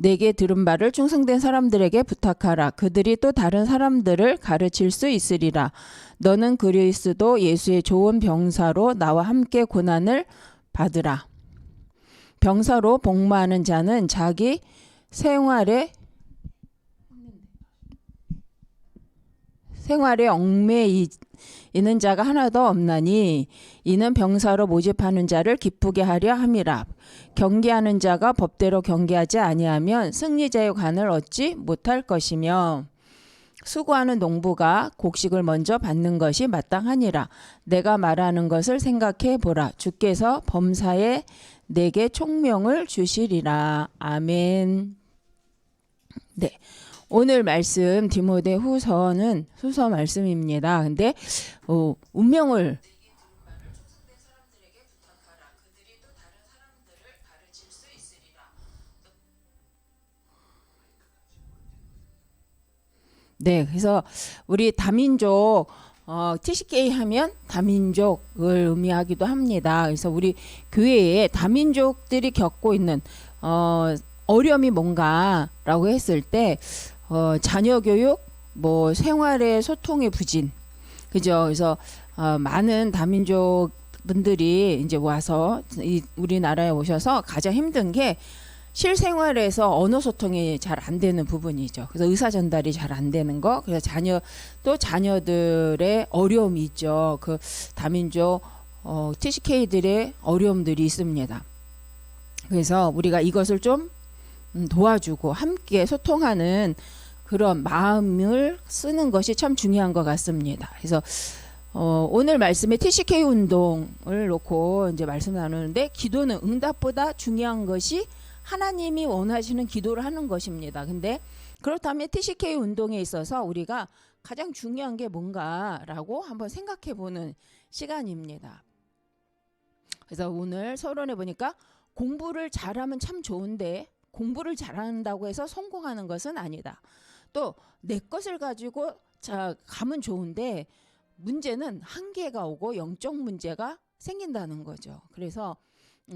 내게 들은 바를 충성된 사람들에게 부탁하라. 그들이 또 다른 사람들을 가르칠 수 있으리라. 너는 그리스도 예수의 좋은 병사로 나와 함께 고난을 받으라. 병사로 복무하는 자는 자기 생활에 얽매이는 자가 하나도 없나니 이는 병사로 모집하는 자를 기쁘게 하려 함이라. 경계하는 자가 법대로 경계하지 아니하면 승리자의 관을 얻지 못할 것이며 수고하는 농부가 곡식을 먼저 받는 것이 마땅하니라. 내가 말하는 것을 생각해 보라. 주께서 범사에 내게 총명을 주시리라. 아멘. 네. 오늘 말씀 디모데후서는 후서 말씀입니다. 근데 운명을 네, 그래서 우리 다민족 TCK 하면 다민족을 의미하기도 합니다. 그래서 우리 교회에 다민족들이 겪고 있는 어려움이 뭔가라고 했을 때 자녀 교육, 뭐 생활의 소통의 부진, 그죠? 그래서 많은 다민족 분들이 이제 와서 우리나라에 오셔서 가장 힘든 게 실생활에서 언어 소통이 잘 안 되는 부분이죠. 그래서 의사 전달이 잘 안 되는 거. 그래서 자녀들의 어려움이 있죠. 그 다민족 TCK들의 어려움들이 있습니다. 그래서 우리가 이것을 좀 도와주고 함께 소통하는 그런 마음을 쓰는 것이 참 중요한 것 같습니다. 그래서 오늘 말씀에 TCK 운동을 놓고 이제 말씀 나누는데 기도는 응답보다 중요한 것이 하나님이 원하시는 기도를 하는 것입니다. 근데 그렇다면 TCK 운동에 있어서 우리가 가장 중요한 게 뭔가라고 한번 생각해 보는 시간입니다. 그래서 오늘 서론에 보니까 공부를 잘하면 참 좋은데 공부를 잘한다고 해서 성공하는 것은 아니다. 또 내 것을 가지고 가면 좋은데 문제는 한계가 오고 영적 문제가 생긴다는 거죠. 그래서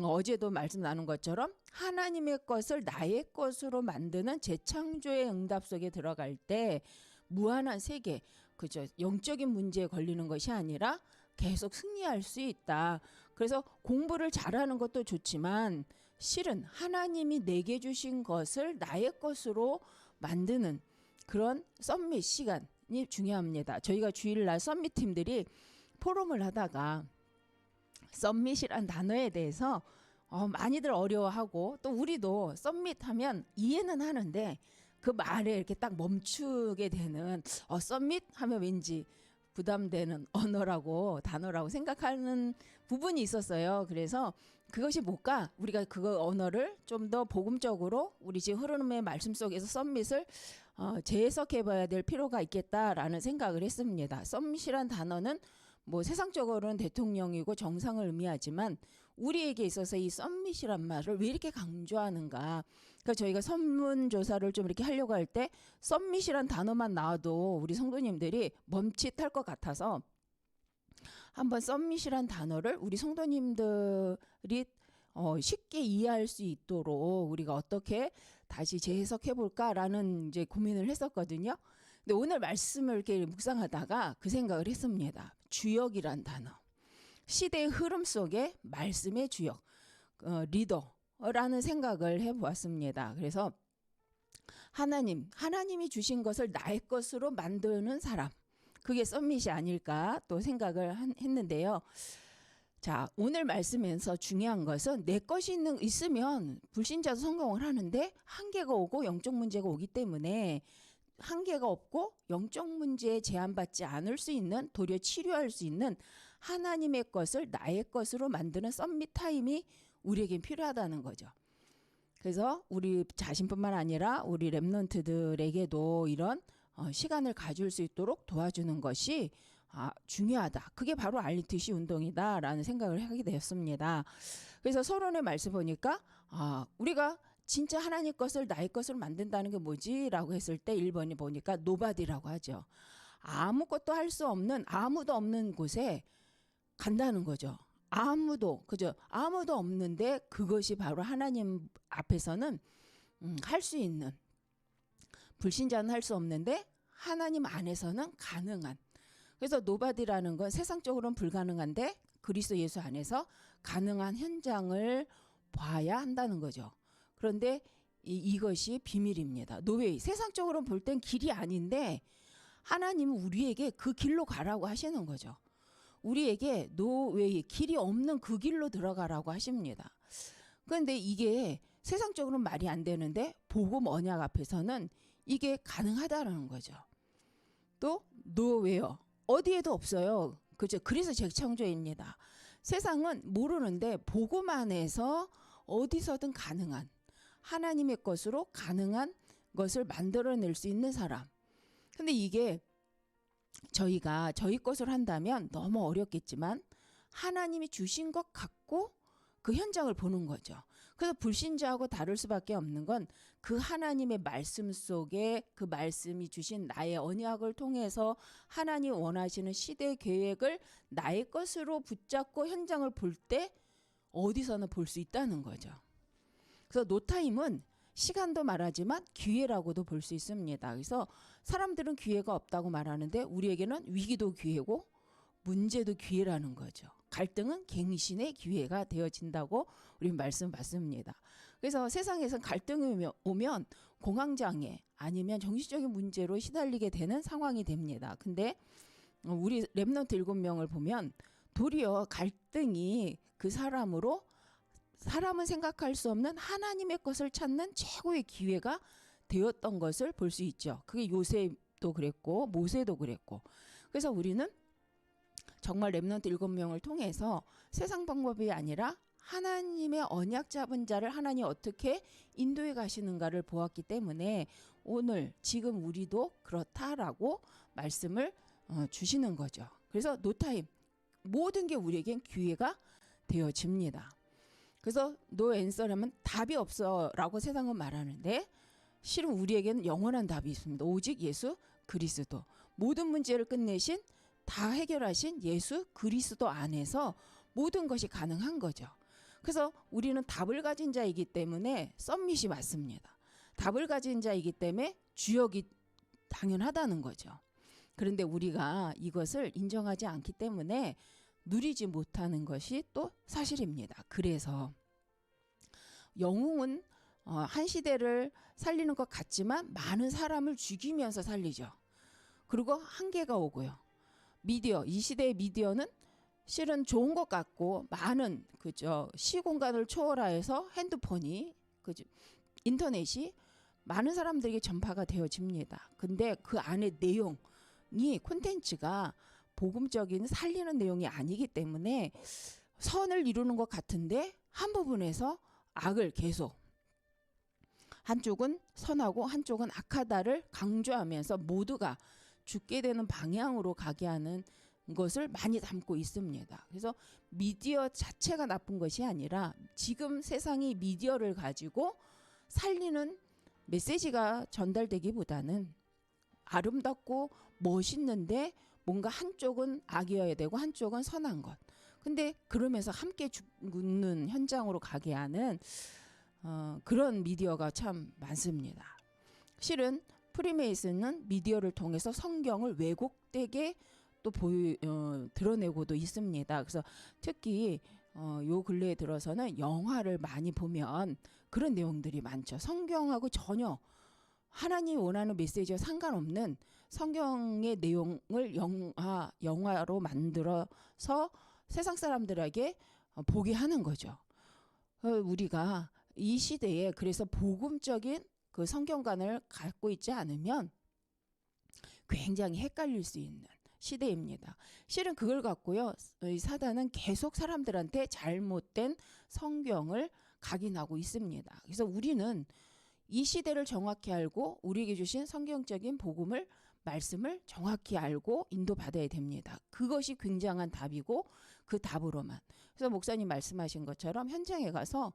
어제도 말씀 나눈 것처럼 하나님의 것을 나의 것으로 만드는 재창조의 응답 속에 들어갈 때 무한한 세계, 그죠? 영적인 문제에 걸리는 것이 아니라 계속 승리할 수 있다. 그래서 공부를 잘하는 것도 좋지만 실은 하나님이 내게 주신 것을 나의 것으로 만드는 그런 썸밋 시간이 중요합니다. 저희가 주일날 썸밋 팀들이 포럼을 하다가 썸밋이란 단어에 대해서 많이들 어려워하고 또 우리도 썸밋하면 이해는 하는데 그 말에 이렇게 딱 멈추게 되는 썸밋 하면 왠지 부담되는 단어라고 생각하는 부분이 있었어요. 그래서 그것이 뭘까? 우리가 그 언어를 좀 더 복음적으로 우리 지금 흐름의 말씀 속에서 썸밋을 재해석해 봐야 될 필요가 있겠다라는 생각을 했습니다. 썸밋이란 단어는 뭐 세상적으로는 대통령이고 정상을 의미하지만 우리에게 있어서 이 썸밋이란 말을 왜 이렇게 강조하는가? 그러니까 저희가 설문조사를 좀 이렇게 하려고 할 때 썸밋이란 단어만 나와도 우리 성도님들이 멈칫할 것 같아서 한번 썸밋이란 단어를 우리 성도님들이 쉽게 이해할 수 있도록 우리가 어떻게 다시 재해석해 볼까라는 이제 고민을 했었거든요. 근데 오늘 말씀을 이렇게 묵상하다가 그 생각을 했습니다. 주역이란 단어. 시대의 흐름 속에 말씀의 주역, 리더라는 생각을 해보았습니다. 그래서 하나님이 주신 것을 나의 것으로 만드는 사람. 그게 썸밋이 아닐까 또 생각을 했는데요. 자, 오늘 말씀에서 중요한 것은 내 것이 있으면 불신자도 성공을 하는데 한계가 오고 영적 문제가 오기 때문에 한계가 없고 영적 문제에 제한받지 않을 수 있는, 도리어 치료할 수 있는 하나님의 것을 나의 것으로 만드는 썸밋 타임이 우리에겐 필요하다는 거죠. 그래서 우리 자신뿐만 아니라 우리 렘넌트들에게도 이런 시간을 가질 수 있도록 도와주는 것이 중요하다. 그게 바로 RTC 운동이다라는 생각을 하게 되었습니다. 그래서 서론의 말씀 보니까 우리가 진짜 하나님 것을 나의 것으로 만든다는 게 뭐지? 라고 했을 때 1번이 보니까 노바디라고 하죠. 아무것도 할 수 없는, 아무도 없는 곳에 간다는 거죠. 아무도 없는데 그것이 바로 하나님 앞에서는 할 수 있는, 불신자는 할 수 없는데 하나님 안에서는 가능한. 그래서 노바디라는 건 세상적으로는 불가능한데 그리스도 예수 안에서 가능한 현장을 봐야 한다는 거죠. 그런데 이것이 비밀입니다. 노웨이. 세상적으로는 볼 땐 길이 아닌데 하나님은 우리에게 그 길로 가라고 하시는 거죠. 우리에게 노웨이, 길이 없는 그 길로 들어가라고 하십니다. 그런데 이게 세상적으로는 말이 안 되는데 복음 언약 앞에서는 이게 가능하다라는 거죠. 또 노웨어. 어디에도 없어요. 그죠? 그래서 재창조입니다. 세상은 모르는데 복음 안에서 어디서든 가능한, 하나님의 것으로 가능한 것을 만들어낼 수 있는 사람. 근데 이게 저희가 저희 것을 한다면 너무 어렵겠지만 하나님이 주신 것 갖고 그 현장을 보는 거죠. 그래서 불신자하고 다를 수밖에 없는 건 그 하나님의 말씀 속에 그 말씀이 주신 나의 언약을 통해서 하나님 원하시는 시대 계획을 나의 것으로 붙잡고 현장을 볼 때 어디서나 볼 수 있다는 거죠. 그래서 노타임은 시간도 말하지만 기회라고도 볼 수 있습니다. 그래서 사람들은 기회가 없다고 말하는데 우리에게는 위기도 기회고 문제도 기회라는 거죠. 갈등은 갱신의 기회가 되어진다고 우리 말씀 받습니다. 그래서 세상에서 갈등이 오면 공황장애 아니면 정신적인 문제로 시달리게 되는 상황이 됩니다. 근데 우리 랩넌트 7명을 보면 도리어 갈등이 그 사람으로 사람은 생각할 수 없는 하나님의 것을 찾는 최고의 기회가 되었던 것을 볼 수 있죠. 그게 요셉도 그랬고 모세도 그랬고. 그래서 우리는 정말 랩넌트 7명을 통해서 세상 방법이 아니라 하나님의 언약 잡은 자를 하나님이 어떻게 인도해 가시는가를 보았기 때문에 오늘 지금 우리도 그렇다라고 말씀을 주시는 거죠. 그래서 노타임, 모든 게 우리에겐 기회가 되어집니다. 그래서 노 앤서라면 답이 없어라고 세상은 말하는데 실은 우리에게는 영원한 답이 있습니다. 오직 예수 그리스도. 모든 문제를 끝내신, 다 해결하신 예수 그리스도 안에서 모든 것이 가능한 거죠. 그래서 우리는 답을 가진 자이기 때문에 썸밋이 맞습니다. 답을 가진 자이기 때문에 주역이 당연하다는 거죠. 그런데 우리가 이것을 인정하지 않기 때문에 누리지 못하는 것이 또 사실입니다. 그래서 영웅은 한 시대를 살리는 것 같지만 많은 사람을 죽이면서 살리죠. 그리고 한계가 오고요. 미디어, 이 시대의 미디어는 실은 좋은 것 같고 많은 시공간을 초월해서 핸드폰이 인터넷이 많은 사람들에게 전파가 되어집니다. 근데 그 안에 내용이 콘텐츠가 복음적인 살리는 내용이 아니기 때문에 선을 이루는 것 같은데 한 부분에서 악을 계속, 한쪽은 선하고 한쪽은 악하다를 강조하면서 모두가 죽게 되는 방향으로 가게 하는 것을 많이 담고 있습니다. 그래서 미디어 자체가 나쁜 것이 아니라 지금 세상이 미디어를 가지고 살리는 메시지가 전달되기보다는 아름답고 멋있는데 뭔가 한쪽은 악이어야 되고 한쪽은 선한 것. 근데 그러면서 함께 죽는 현장으로 가게 하는 그런 미디어가 참 많습니다. 실은 프리메이슨은 미디어를 통해서 성경을 왜곡되게 또 드러내고도 있습니다. 그래서 특히 요 근래에 들어서는 영화를 많이 보면 그런 내용들이 많죠. 성경하고 전혀 하나님이 원하는 메시지와 상관없는 성경의 내용을 영화로 만들어서 세상 사람들에게 보게 하는 거죠. 우리가 이 시대에 그래서 복음적인 그 성경관을 갖고 있지 않으면 굉장히 헷갈릴 수 있는 시대입니다. 실은 그걸 갖고요, 사단은 계속 사람들한테 잘못된 성경을 각인하고 있습니다. 그래서 우리는 이 시대를 정확히 알고 우리에게 주신 성경적인 복음을, 말씀을 정확히 알고 인도받아야 됩니다. 그것이 굉장한 답이고 그 답으로만. 그래서 목사님 말씀하신 것처럼 현장에 가서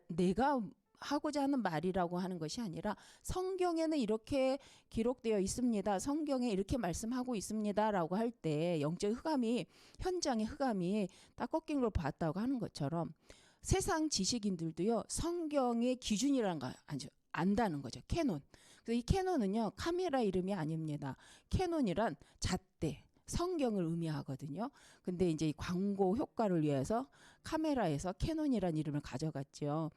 내가 하고자 하는 말이라고 하는 것이 아니라 성경에는 이렇게 기록되어 있습니다. 성경에 이렇게 말씀하고 있습니다. 라고 할 때 영적 흑암이, 현장의 흑암이 딱 꺾인 걸 봤다고 하는 것처럼 세상 지식인들도요 성경의 기준이라는 거 안다는 거죠. 캐논. 그래서 이 캐논은요 카메라 이름이 아닙니다. 캐논이란 잣대, 성경을 의미하거든요. 근데 이제 이 광고 효과를 위해서 카메라에서 캐논이란 이름을 가져갔죠.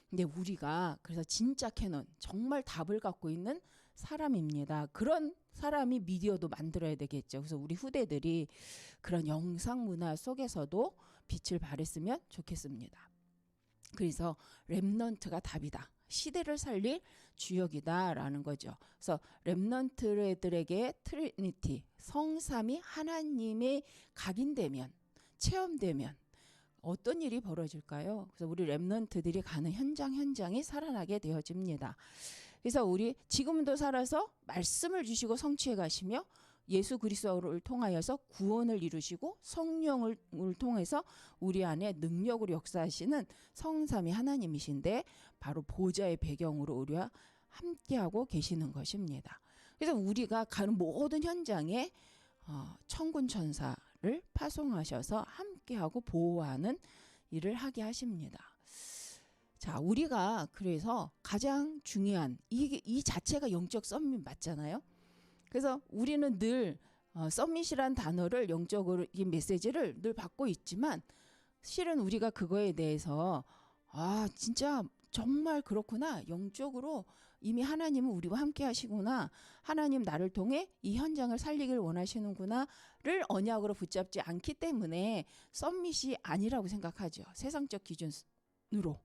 근데 우리가 그래서 진짜 캐논, 정말 답을 갖고 있는 사람입니다. 그런 사람이 미디어도 만들어야 되겠죠. 그래서 우리 후대들이 그런 영상 문화 속에서도 빛을 발했으면 좋겠습니다. 그래서 렘넌트가 답이다. 시대를 살릴 주역이다라는 거죠. 그래서 렘넌트들에게 트리니티, 성삼이 하나님의 각인되면, 체험되면 어떤 일이 벌어질까요? 그래서 우리 렘넌트들이 가는 현장이 살아나게 되어집니다. 그래서 우리 지금도 살아서 말씀을 주시고 성취해 가시며 예수 그리스도를 통하여서 구원을 이루시고 성령을 통해서 우리 안에 능력으로 역사하시는 성삼위 하나님이신데 바로 보좌의 배경으로 우리와 함께하고 계시는 것입니다. 그래서 우리가 가는 모든 현장에 천군 천사를 파송하셔서 함께하고 보호하는 일을 하게 하십니다. 자, 우리가 그래서 가장 중요한 이 자체가 영적 썸밋 맞잖아요. 그래서 우리는 늘 썸밋이란 단어를 영적으로 이 메시지를 늘 받고 있지만 실은 우리가 그거에 대해서 진짜 정말 그렇구나. 영적으로 이미 하나님은 우리와 함께 하시구나. 하나님 나를 통해 이 현장을 살리길 원하시는구나를 언약으로 붙잡지 않기 때문에 썸밋이 아니라고 생각하죠. 세상적 기준으로.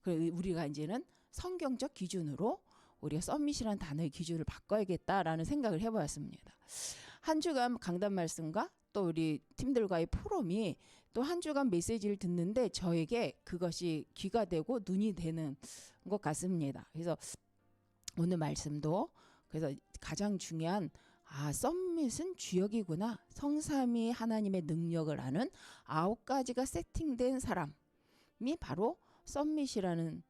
우리가 이제는 성경적 기준으로 우리가 썸밋이라는 단어의 기준을 바꿔야겠다라는 생각을 해보았습니다. 한 주간 강단 말씀과 또 우리 팀들과의 포럼이 또 한 주간 메시지를 듣는데 저에게 그것이 귀가 되고 눈이 되는 것 같습니다. 그래서 오늘 말씀도 그래서 가장 중요한 썸밋은 주역이구나. 성삼위 하나님의 능력을 아는 9가지가 세팅된 사람이 바로 썸밋이라는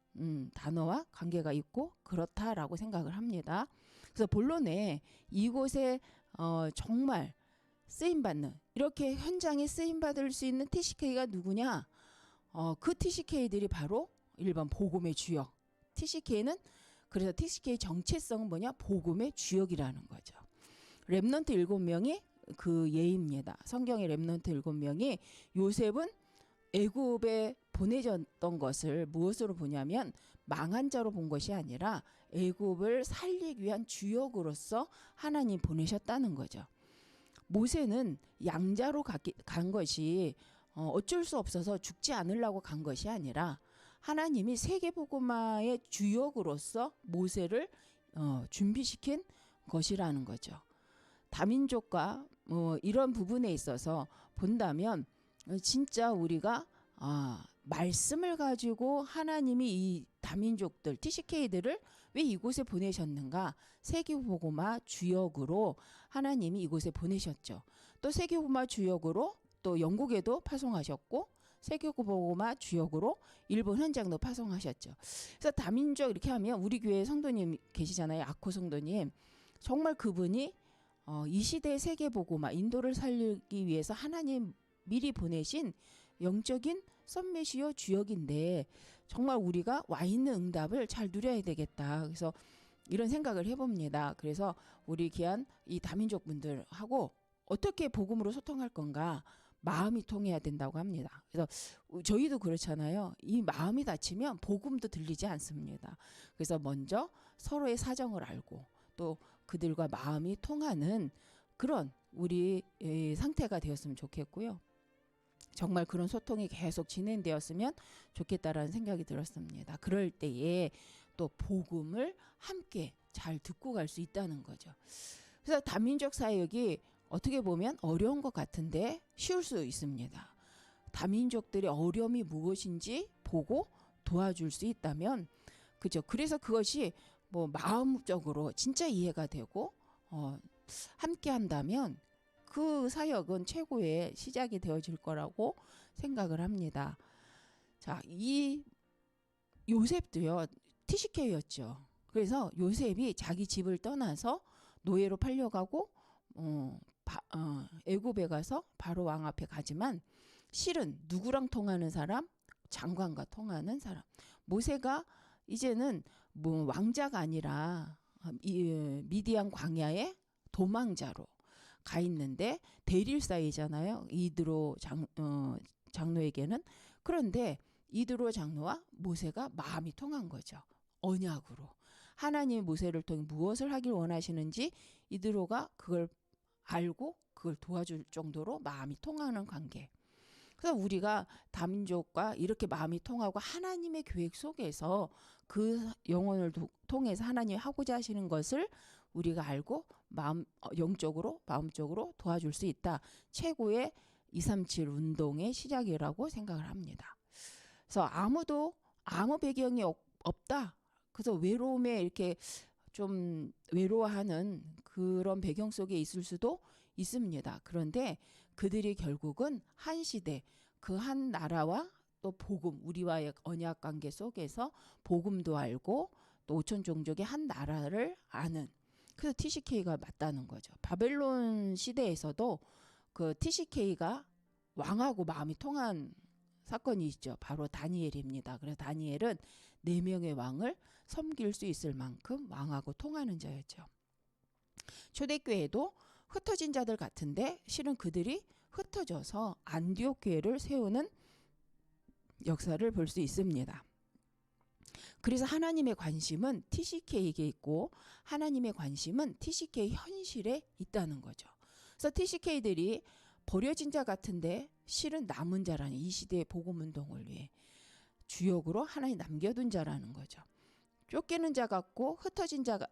단어와 관계가 있고 그렇다라고 생각을 합니다. 그래서 본론에 이곳에 정말 쓰임받는 이렇게 현장에 쓰임받을 수 있는 TCK가 누구냐? 그 TCK들이 바로 1번 복음의 주역. TCK는 그래서 TCK 정체성은 뭐냐? 복음의 주역이라는 거죠. 렘넌트 7명이 그 예입니다. 성경의 렘넌트 7명이 요셉은 애굽에 보내졌던 것을 무엇으로 보냐면 망한 자로 본 것이 아니라 애굽을 살리기 위한 주역으로서 하나님 보내셨다는 거죠. 모세는 양자로 간 것이 어쩔 수 없어서 죽지 않으려고 간 것이 아니라 하나님이 세계복음화의 주역으로서 모세를 준비시킨 것이라는 거죠. 다민족과 이런 부분에 있어서 본다면 진짜 우리가 말씀을 가지고 하나님이 이 다민족들 TCK들을 왜 이곳에 보내셨는가? 세계복음화 주역으로 하나님이 이곳에 보내셨죠. 또 세계복음화 주역으로 또 영국에도 파송하셨고 세계복음화 주역으로 일본 현장도 파송하셨죠. 그래서 다민족 이렇게 하면 우리 교회 성도님 계시잖아요. 아코 성도님. 정말 그분이 이 시대의 세계복음화 인도를 살리기 위해서 하나님 미리 보내신 영적인 썸밋이요 주역인데 정말 우리가 와 있는 응답을 잘 누려야 되겠다. 그래서 이런 생각을 해봅니다. 그래서 우리 귀한 이 다민족 분들하고 어떻게 복음으로 소통할 건가 마음이 통해야 된다고 합니다. 그래서 저희도 그렇잖아요. 이 마음이 닫히면 복음도 들리지 않습니다. 그래서 먼저 서로의 사정을 알고 또 그들과 마음이 통하는 그런 우리 상태가 되었으면 좋겠고요. 정말 그런 소통이 계속 진행되었으면 좋겠다라는 생각이 들었습니다. 그럴 때에 또 복음을 함께 잘 듣고 갈 수 있다는 거죠. 그래서 다민족 사역이 어떻게 보면 어려운 것 같은데 쉬울 수 있습니다. 다민족들의 어려움이 무엇인지 보고 도와줄 수 있다면 그죠. 그래서 그것이 뭐 마음적으로 진짜 이해가 되고 함께 한다면 그 사역은 최고의 시작이 되어질 거라고 생각을 합니다. 자, 이 요셉도요, TCK였죠. 그래서 요셉이 자기 집을 떠나서 노예로 팔려가고, 애굽에 가서 바로 왕 앞에 가지만 실은 누구랑 통하는 사람? 장관과 통하는 사람. 모세가 이제는 뭐 왕자가 아니라 미디안 광야의 도망자로 가 있는데 대릴사이잖아요. 이드로 장로에게는. 그런데 이드로 장로와 모세가 마음이 통한 거죠. 언약으로. 하나님이 모세를 통해 무엇을 하길 원하시는지 이드로가 그걸 알고 그걸 도와줄 정도로 마음이 통하는 관계. 그래서 우리가 다민족과 이렇게 마음이 통하고 하나님의 계획 속에서 그 영혼을 통해서 하나님이 하고자 하시는 것을 우리가 알고 영적으로 마음적으로 도와줄 수 있다. 최고의 237 운동의 시작이라고 생각을 합니다. 그래서 아무 배경이 없다. 그래서 외로움에 이렇게 좀 외로워하는 그런 배경 속에 있을 수도 있습니다. 그런데 그들이 결국은 한 시대, 그 한 나라와 또 복음, 우리와의 언약 관계 속에서 복음도 알고 또 5천 종족의 한 나라를 아는, 그래서 TCK가 맞다는 거죠. 바벨론 시대에서도 그 TCK가 왕하고 마음이 통한 사건이 있죠. 바로 다니엘입니다. 그래서 다니엘은 4명의 왕을 섬길 수 있을 만큼 왕하고 통하는 자였죠. 초대교회도 흩어진 자들 같은데 실은 그들이 흩어져서 안디옥 교회를 세우는 역사를 볼 수 있습니다. 그래서 하나님의 관심은 TCK에게 있고 하나님의 관심은 TCK 현실에 있다는 거죠. 그래서 TCK들이 버려진 자 같은데 실은 남은 자라는, 이 시대의 복음운동을 위해 주역으로 하나님 남겨둔 자라는 거죠. 쫓기는 자 같고 흩어진 자가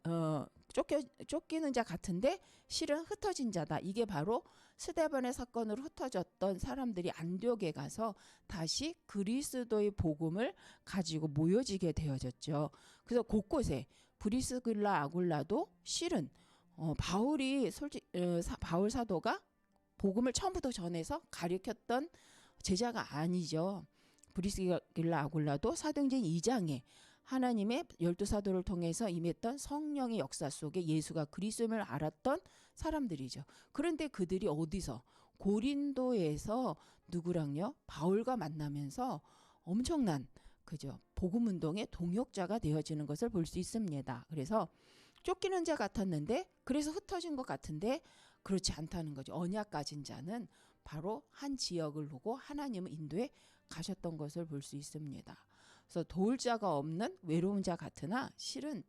쫓기는 자 같은데 실은 흩어진 자다. 이게 바로 스데반의 사건으로 흩어졌던 사람들이 안디옥에 가서 다시 그리스도의 복음을 가지고 모여지게 되어졌죠. 그래서 곳곳에 브리스길라 아굴라도 실은 바울 사도가 복음을 처음부터 전해서 가르쳤던 제자가 아니죠. 브리스길라 아굴라도 사도행전 2장에 하나님의 12사도를 통해서 임했던 성령의 역사 속에 예수가 그리스도임을 알았던 사람들이죠. 그런데 그들이 어디서? 고린도에서 누구랑요? 바울과 만나면서 엄청난 복음운동의 동역자가 되어지는 것을 볼 수 있습니다. 그래서 쫓기는 자 같았는데 그래서 흩어진 것 같은데 그렇지 않다는 거죠. 언약 가진 자는 바로 한 지역을 보고 하나님은 인도에 가셨던 것을 볼 수 있습니다. 그래서 도울 자가 없는 외로운 자 같으나 실은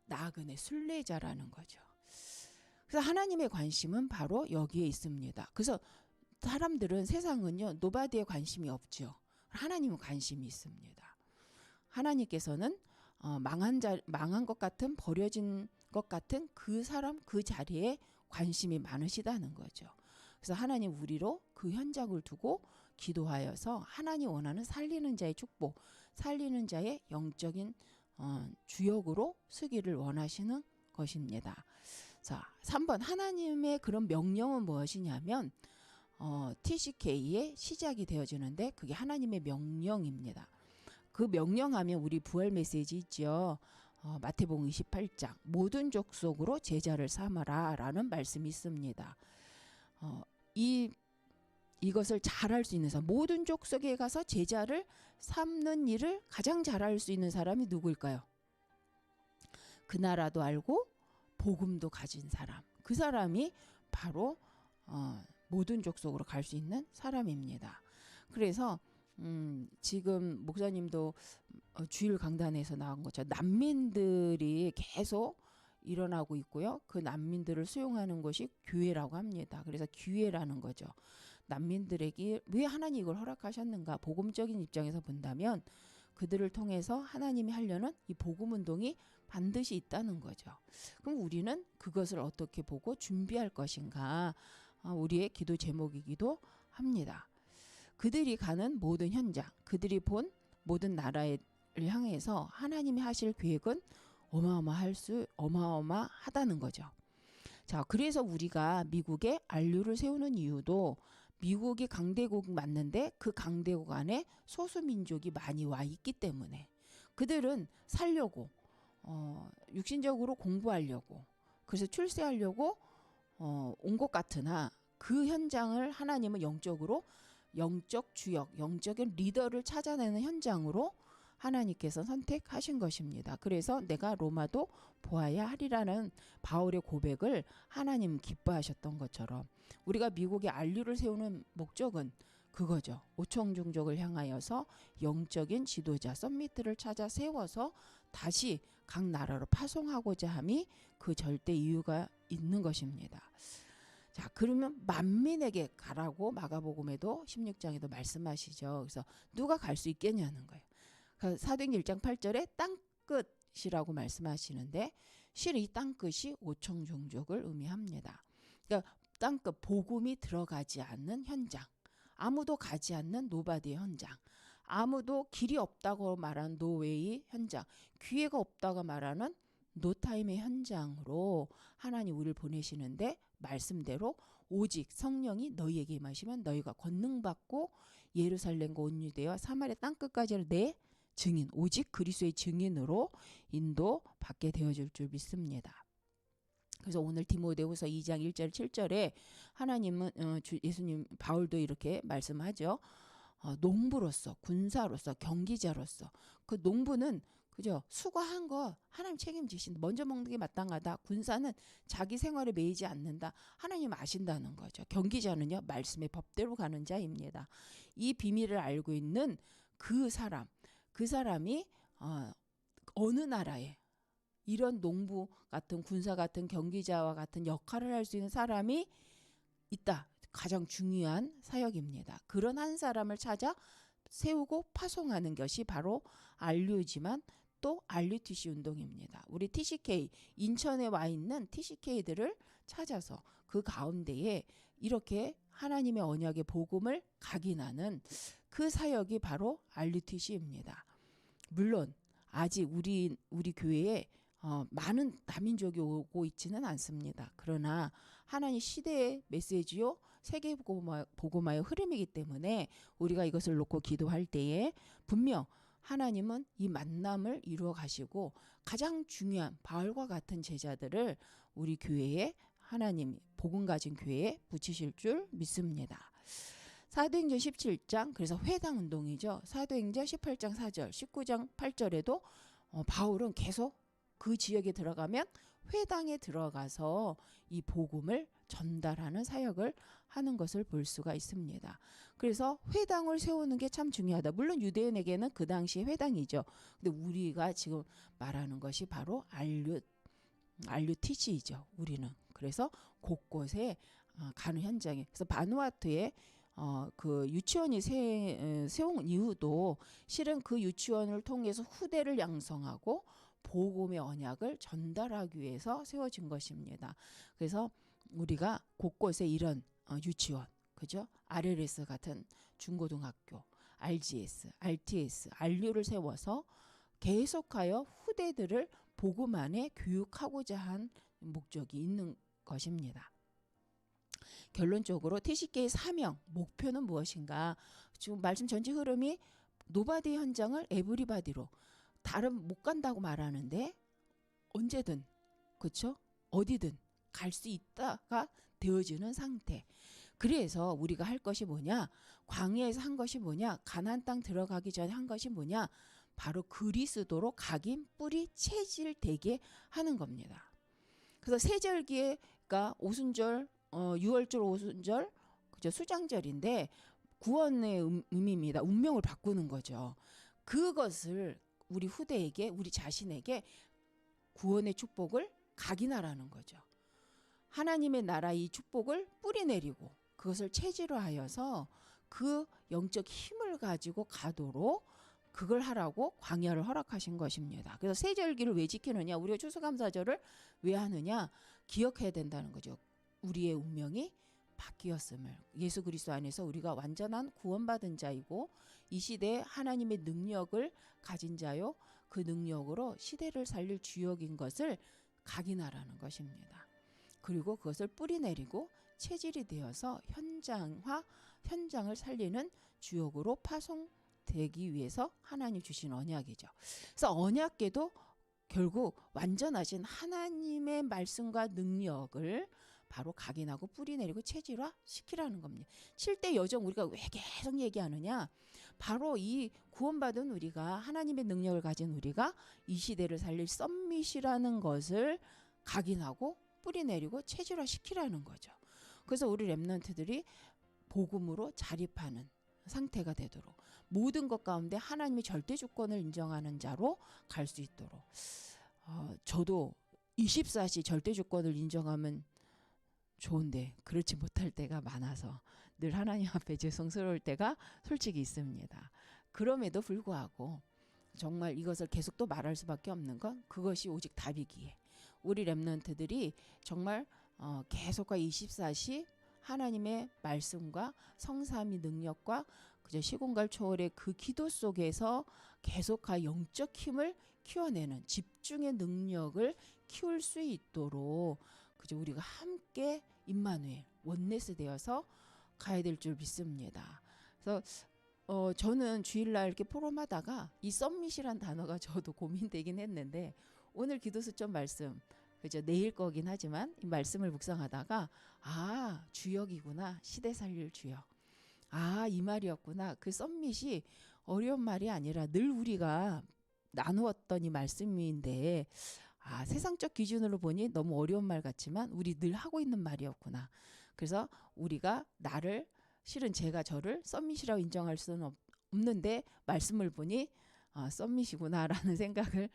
나그네 순례자라는 거죠. 그래서 하나님의 관심은 바로 여기에 있습니다. 그래서 사람들은 세상은요 노바디에 관심이 없죠. 하나님은 관심이 있습니다. 하나님께서는 망한 것 같은, 버려진 것 같은 그 사람 그 자리에 관심이 많으시다는 거죠. 그래서 하나님 우리로 그 현장을 두고 기도하여서 하나님 원하는 살리는 자의 축복, 살리는 자의 영적인 주역으로 쓰기를 원하시는 것입니다. 자, 3번 하나님의 그런 명령은 무엇이냐면 TCK의 시작이 되어지는데 그게 하나님의 명령입니다. 그 명령하면 우리 부활 메시지 있죠. 마태복음 28장 모든 족속으로 제자를 삼아라 라는 말씀이 있습니다. 이것을 잘할 수 있는 사람, 모든 족속에 가서 제자를 삼는 일을 가장 잘할 수 있는 사람이 누구일까요? 그 나라도 알고 복음도 가진 사람, 그 사람이 바로 모든 족속으로 갈 수 있는 사람입니다. 그래서 지금 목사님도 주일 강단에서 나온 것처럼 난민들이 계속 일어나고 있고요. 그 난민들을 수용하는 것이 교회라고 합니다. 그래서 기회라는 거죠. 난민들에게 왜 하나님이 이걸 허락하셨는가? 복음적인 입장에서 본다면 그들을 통해서 하나님이 하려는 이 복음 운동이 반드시 있다는 거죠. 그럼 우리는 그것을 어떻게 보고 준비할 것인가? 우리의 기도 제목이기도 합니다. 그들이 가는 모든 현장, 그들이 본 모든 나라를 향해서 하나님이 하실 계획은 어마어마하다는 거죠. 자, 그래서 우리가 미국에 RU를 세우는 이유도 미국이 강대국 맞는데 그 강대국 안에 소수민족이 많이 와 있기 때문에 그들은 살려고 육신적으로 공부하려고 그래서 출세하려고 온 것 같으나 그 현장을 하나님은 영적으로 영적 주역, 영적인 리더를 찾아내는 현장으로 하나님께서 선택하신 것입니다. 그래서 내가 로마도 보아야 하리라는 바울의 고백을 하나님 기뻐하셨던 것처럼 우리가 미국의 안류를 세우는 목적은 그거죠. 오청중족을 향하여서 영적인 지도자 서밋을 찾아 세워서 다시 각 나라로 파송하고자 함이 그 절대 이유가 있는 것입니다. 자, 그러면 만민에게 가라고 마가복음에도 16장에도 말씀하시죠. 그래서 누가 갈 수 있겠냐는 거예요. 사도행전 1장 8절에 땅끝이라고 말씀하시는데 실은 이 땅끝이 오청종족을 의미합니다. 그러니까 땅끝, 복음이 들어가지 않는 현장, 아무도 가지 않는 노바디의 현장, 아무도 길이 없다고 말하는 노웨이 현장, 기회가 없다고 말하는 노타임의 현장으로 하나님 우리를 보내시는데 말씀대로 오직 성령이 너희에게 임하시면 너희가 권능 받고 예루살렘과 온 유대와 사마리아 땅끝까지를 내 증인, 오직 그리스도의 증인으로 인도받게 되어질 줄 믿습니다. 그래서 오늘 디모데후서 2장 1절 7절에 하나님은 예수님 바울도 이렇게 말씀하죠. 농부로서, 군사로서, 경기자로서 그 농부는 그죠? 수고한 거 하나님 책임지신다. 먼저 먹는 게 마땅하다. 군사는 자기 생활에 매이지 않는다. 하나님 아신다는 거죠. 경기자는요, 말씀의 법대로 가는 자입니다. 이 비밀을 알고 있는 그 사람이 어느 나라에 이런 농부 같은 군사 같은 경기자와 같은 역할을 할 수 있는 사람이 있다. 가장 중요한 사역입니다. 그런 한 사람을 찾아 세우고 파송하는 것이 바로 안류지만 또 RUTC 운동입니다. 우리 TCK 인천에 와 있는 TCK들을 찾아서 그 가운데에 이렇게 하나님의 언약의 복음을 각인하는 그 사역이 바로 RUTC입니다. 물론 아직 우리 교회에 많은 다민족이 오고 있지는 않습니다. 그러나 하나님 시대의 메시지요 세계 복음화의 흐름이기 때문에 우리가 이것을 놓고 기도할 때에 분명 하나님은 이 만남을 이루어 가시고 가장 중요한 바울과 같은 제자들을 우리 교회에 하나님 복음 가진 교회에 붙이실 줄 믿습니다. 사도행전 17장 그래서 회당 운동이죠. 사도행전 18장 4절 19장 8절에도 바울은 계속 그 지역에 들어가면 회당에 들어가서 이 복음을 전달하는 사역을 하는 것을 볼 수가 있습니다. 그래서 회당을 세우는 게 참 중요하다. 물론 유대인에게는 그 당시 회당이죠. 근데 우리가 지금 말하는 것이 바로 RUTC이죠. 우리는. 그래서 곳곳에 가는 현장에. 그래서 바누아투에 그 유치원이 세운 이유도 실은 그 유치원을 통해서 후대를 양성하고 복음의 언약을 전달하기 위해서 세워진 것입니다. 그래서 우리가 곳곳에 이런 유치원, 그죠? RLS 같은 중고등학교, RGS, RTS, RU를 세워서 계속하여 후대들을 복음 안에 교육하고자 한 목적이 있는 것입니다. 결론적으로 TCK의 사명, 목표는 무엇인가? 지금 말씀 전체 흐름이 노바디 현장을 에브리바디로 다른 못 간다고 말하는데 언제든 그렇죠? 어디든 갈 수 있다가 되어지는 상태. 그래서 우리가 할 것이 뭐냐? 광야에서 한 것이 뭐냐? 가나안 땅 들어가기 전에 한 것이 뭐냐? 바로 그리스도로 각인 뿌리 체질되게 하는 겁니다. 그래서 세절기가 오순절 6월절 오순절 그죠? 수장절인데 구원의 의미입니다. 운명을 바꾸는 거죠. 그것을 우리 후대에게 우리 자신에게 구원의 축복을 각인하라는 거죠. 하나님의 나라 이 축복을 뿌리내리고 그것을 체질화하여서 그 영적 힘을 가지고 가도록 그걸 하라고 광야를 허락하신 것입니다. 그래서 세절기를 왜 지키느냐? 우리가 추수감사절을 왜 하느냐? 기억해야 된다는 거죠. 우리의 운명이 바뀌었음을 예수 그리스도 안에서 우리가 완전한 구원받은 자이고 이 시대에 하나님의 능력을 가진 자요 그 능력으로 시대를 살릴 주역인 것을 각인하라는 것입니다. 그리고 그것을 뿌리내리고 체질이 되어서 현장을 살리는 주역으로 파송되기 위해서 하나님 주신 언약이죠. 그래서 언약궤도 결국 완전하신 하나님의 말씀과 능력을 바로 각인하고 뿌리 내리고 체질화 시키라는 겁니다. 7대 여정 우리가 왜 계속 얘기하느냐? 바로 이 구원받은 우리가 하나님의 능력을 가진 우리가 이 시대를 살릴 썸밋이라는 것을 각인하고 뿌리 내리고 체질화 시키라는 거죠. 그래서 우리 렘넌트들이 복음으로 자립하는 상태가 되도록 모든 것 가운데 하나님의 절대 주권을 인정하는 자로 갈 수 있도록 저도 24시 절대 주권을 인정하면 좋은데 그렇지 못할 때가 많아서 늘 하나님 앞에 죄송스러울 때가 솔직히 있습니다. 그럼에도 불구하고 정말 이것을 계속 또 말할 수밖에 없는 건 그것이 오직 답이기에 우리 렘넌트들이 정말 계속과 24시 하나님의 말씀과 성삼위 능력과 그저 시공갈 초월의 그 기도 속에서 계속하 영적 힘을 키워내는 집중의 능력을 키울 수 있도록 그저 우리가 함께 임마누엘 원네스 되어서 가야 될 줄 믿습니다. 그래서 저는 주일날 이렇게 포럼하다가 이 썸밋이란 단어가 저도 고민되긴 했는데 오늘 기도수점 말씀 그죠 내일 거긴 하지만 이 말씀을 묵상하다가 주역이구나 시대 살릴 주역 이 말이었구나 그 썸밋이 어려운 말이 아니라 늘 우리가 나누었던 이 말씀인데 세상적 기준으로 보니 너무 어려운 말 같지만 우리 늘 하고 있는 말이었구나. 그래서 우리가 나를 실은 제가 저를 썸밋이라고 인정할 수는 없는데 말씀을 보니 썸밋이구나라는 생각을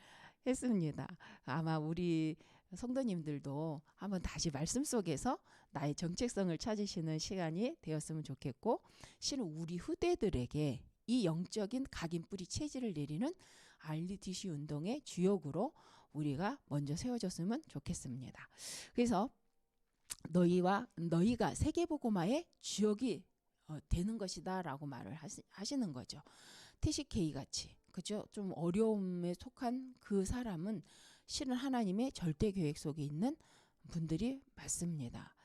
했습니다. 아마 우리 성도님들도 한번 다시 말씀 속에서 나의 정체성을 찾으시는 시간이 되었으면 좋겠고 실은 우리 후대들에게 이 영적인 각인 뿌리 체질을 내리는 RUTC 운동의 주역으로 우리가 먼저 세워졌으면 좋겠습니다. 그래서 너희가 세계복음화의 주역이 되는 것이다 라고 말을 하시는 거죠. TCK 같이 그죠? 좀 어려움에 속한 그 사람은 실은 하나님의 절대 계획 속에 있는 분들이 맞습니다.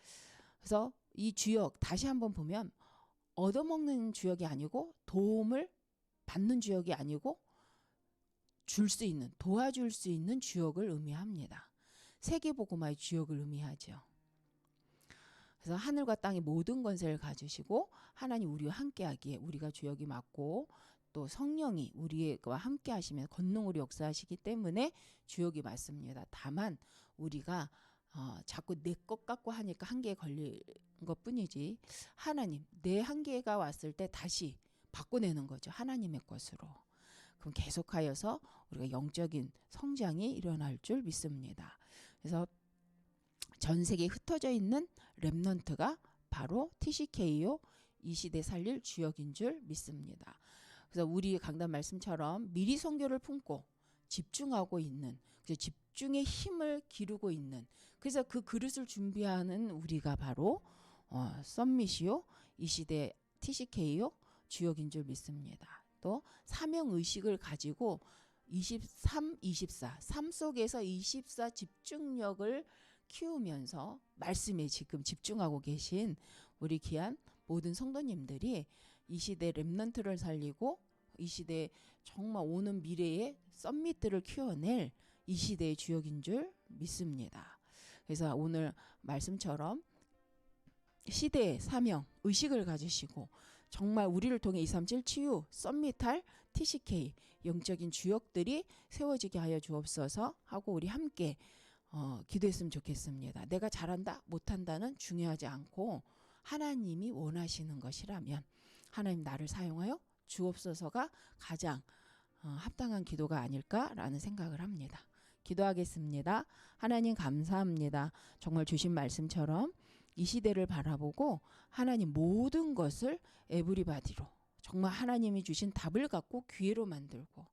그래서 이 주역 다시 한번 보면 얻어먹는 주역이 아니고 도움을 받는 주역이 아니고 도와줄 수 있는 주역을 의미합니다. 세계복음화의 주역을 의미하죠. 그래서 하늘과 땅의 모든 권세를 가지시고 하나님 우리와 함께하기에 우리가 주역이 맞고 또 성령이 우리와 함께 하시면 권능으로 역사하시기 때문에 주역이 맞습니다. 다만 우리가 자꾸 내 것 같고 하니까 한계에 걸린 것뿐이지 하나님 내 한계가 왔을 때 다시 바꿔내는 거죠. 하나님의 것으로. 그럼 계속하여서 우리가 영적인 성장이 일어날 줄 믿습니다. 그래서 전 세계에 흩어져 있는 렘넌트가 바로 TCK요. 이 시대 살릴 주역인 줄 믿습니다. 그래서 우리 강단 말씀처럼 미리 선교를 품고 집중하고 있는 그래서 집중의 힘을 기르고 있는 그래서 그 그릇을 준비하는 우리가 바로 썸밋이요. 이 시대 TCK요. 주역인 줄 믿습니다. 또 사명의식을 가지고 23, 24, 삶 속에서 24 집중력을 키우면서 말씀에 지금 집중하고 계신 우리 귀한 모든 성도님들이 이 시대 렘넌트를 살리고 이 시대 정말 오는 미래의 썸밋들을 키워낼 이 시대의 주역인 줄 믿습니다. 그래서 오늘 말씀처럼 시대의 사명, 의식을 가지시고 정말 우리를 통해 237 치유, 썸밋할 TCK 영적인 주역들이 세워지게 하여 주옵소서 하고 우리 함께 기도했으면 좋겠습니다. 내가 잘한다, 못한다는 중요하지 않고 하나님이 원하시는 것이라면 하나님 나를 사용하여 주옵소서가 가장 합당한 기도가 아닐까라는 생각을 합니다. 기도하겠습니다. 하나님 감사합니다. 정말 주신 말씀처럼 이 시대를 바라보고 하나님 모든 것을 에브리바디로 정말 하나님이 주신 답을 갖고 기회로 만들고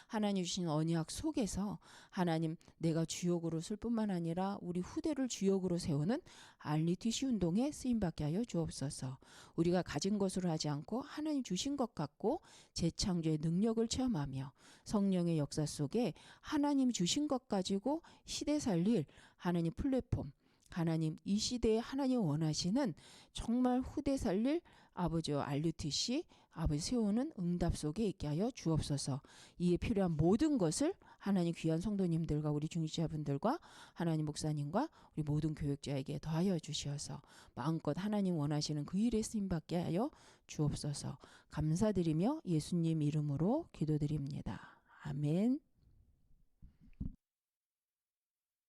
하나님 주신 언약 속에서 하나님 내가 주역으로 쓸 뿐만 아니라 우리 후대를 주역으로 세우는 RUTC 운동에 쓰임받게 하여 주옵소서. 우리가 가진 것으로 하지 않고 하나님 주신 것 갖고 재창조의 능력을 체험하며 성령의 역사 속에 하나님 주신 것 가지고 시대 살릴 하나님 플랫폼 하나님 이 시대에 하나님 원하시는 정말 후대 살릴 아버지와 RUTC 아버지 세우는 응답 속에 있게 하여 주옵소서. 이에 필요한 모든 것을 하나님 귀한 성도님들과 우리 중직자분들과 하나님 목사님과 우리 모든 교육자에게 더하여 주시어서 마음껏 하나님 원하시는 그 일에 쓰임받게 하여 주옵소서. 감사드리며 예수님 이름으로 기도드립니다. 아멘.